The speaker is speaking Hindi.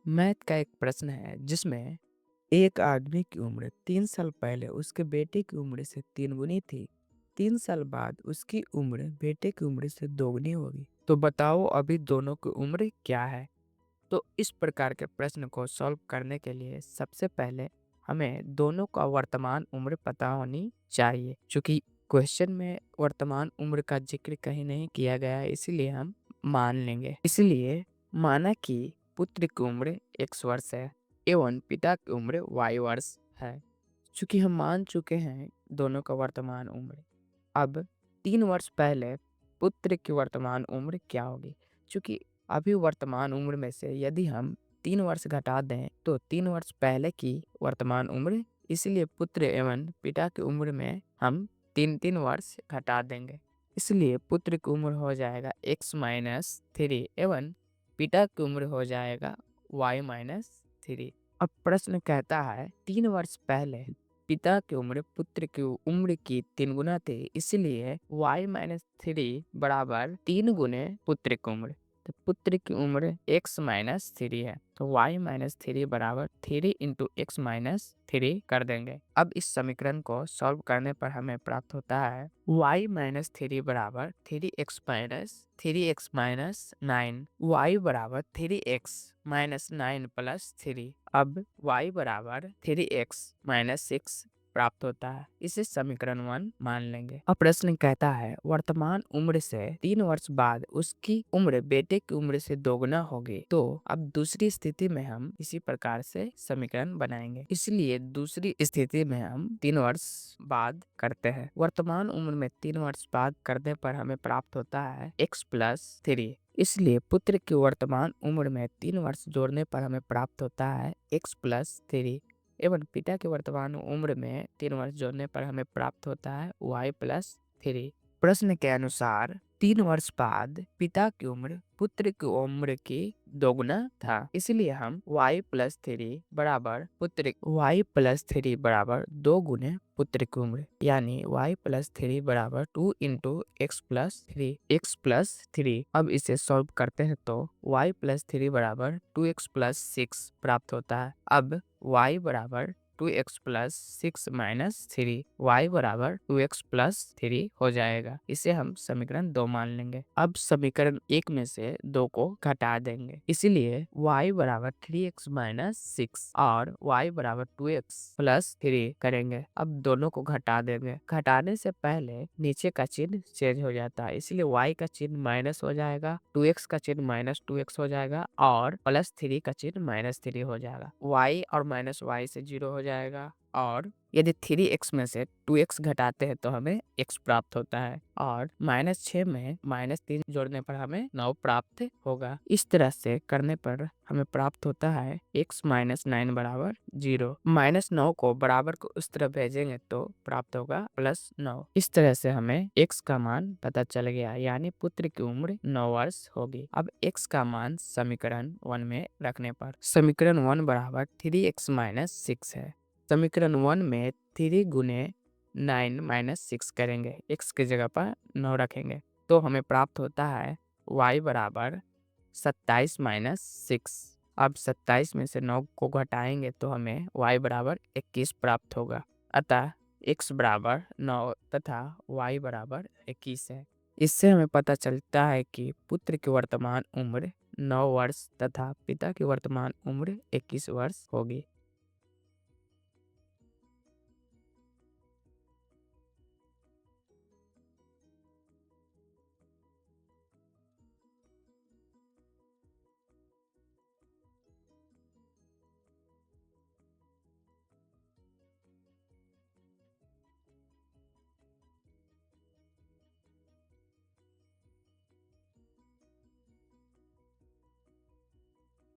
मैथ का एक प्रश्न है जिसमें एक आदमी की उम्र 3 साल पहले उसके बेटे की उम्र से 3 गुनी थी। 3 साल बाद उसकी उम्र बेटे की उम्र से 2 गुनी होगी। तो बताओ अभी दोनों की उम्र क्या है। तो इस प्रकार के प्रश्न को सॉल्व करने के लिए सबसे पहले हमें दोनों का वर्तमान उम्र पता होनी चाहिए। क्योंकि क्वेश्चन में वर्तमान उम्र का जिक्र कहीं नहीं किया गया है, इसीलिए हम मान लेंगे। इसलिए माना कि पुत्र की उम्र x वर्ष है एवं पिता की उम्र y वर्ष है। चूंकि हम मान चुके हैं दोनों का वर्तमान उम्र, अब 3 वर्ष पहले पुत्र की वर्तमान उम्र क्या होगी। चूंकि अभी वर्तमान उम्र में से यदि हम 3 वर्ष घटा दें तो 3 वर्ष पहले की वर्तमान उम्र, इसलिए पुत्र एवं पिता की उम्र में हम 3 वर्ष घटा देंगे। इसलिए पुत्र की उम्र हो जाएगा x-3 एवं पिता की उम्र हो जाएगा y-3। अब प्रश्न कहता है 3 वर्ष पहले पिता की उम्र पुत्र की उम्र की 3 गुना थी, इसलिए y-3 बराबर 3 गुने पुत्र की उम्र। तो पुत्र की उम्र x-3 है, तो y-3 बराबर 3 इंटू x-3 कर देंगे। अब इस समीकरण को सॉल्व करने पर हमें प्राप्त होता है y-3 बराबर 3x-9, y बराबर 3x-9 प्लस 3। अब y बराबर 3x-6 प्राप्त होता है। इसे समीकरण 1 मान लेंगे। अब प्रश्न कहता है वर्तमान उम्र से 3 वर्ष बाद उसकी उम्र बेटे की उम्र से 2 गुना होगी। तो अब दूसरी स्थिति में हम इसी प्रकार से समीकरण बनाएंगे। इसलिए दूसरी स्थिति में हम 3 वर्ष बाद करते हैं। वर्तमान उम्र में 3 वर्ष बाद करने पर हमें प्राप्त होता है x+3। इसलिए पुत्र की वर्तमान उम्र में 3 वर्ष जोड़ने पर हमें प्राप्त होता है x+3 एवं पिता की वर्तमान उम्र में 3 वर्ष जोड़ने पर हमें प्राप्त होता है y+3। प्रश्न के अनुसार 3 वर्ष बाद पिता की उम्र पुत्र की उम्र की 2 गुना था, इसलिए हम y+3 बराबर 2 गुने पुत्र की उम्र यानी y+3 बराबर 2 इंटू x+3। अब इसे सॉल्व करते हैं तो y+3 बराबर 2x+6 प्राप्त होता है। अब y बराबर 2x+6-3, y बराबर 2x+3 हो जाएगा। इसे हम समीकरण 2 मान लेंगे। अब समीकरण 1 में से 2 को घटा देंगे, इसलिए y बराबर 3x-6 और y बराबर 2x+3 करेंगे। अब दोनों को घटा देंगे। घटाने से पहले नीचे का चिन्ह चेंज हो जाता है, इसलिए y का चिन्ह माइनस हो जाएगा, 2x का चिन्ह -2x हो जाएगा और +3 का चिन्ह -3 हो जाएगा। y और -y से 0 हो जाएगा और यदि 3x में से 2x घटाते हैं तो हमें x प्राप्त होता है और -6 में -3 जोड़ने पर हमें 9 प्राप्त होगा। इस तरह से करने पर हमें प्राप्त होता है x-9 बराबर 0। -9 को बराबर को उस तरह भेजेंगे तो प्राप्त होगा +9। इस तरह से हमें x का मान पता चल गया, यानी पुत्र की उम्र 9 वर्ष होगी। अब x का मान समीकरण 1 में रखने पर समीकरण 1 बराबर 3x-6 है। समीकरण 1 में 3 गुने 9-6 करेंगे, x की जगह पर 9 रखेंगे तो हमें प्राप्त होता है y बराबर 27-6। अब 27 में से 9 को घटाएंगे तो हमें y बराबर 21 प्राप्त होगा। अतः x बराबर 9 तथा y बराबर 21 है। इससे हमें पता चलता है कि पुत्र की वर्तमान उम्र 9 वर्ष तथा पिता की वर्तमान उम्र 21 वर्ष होगी।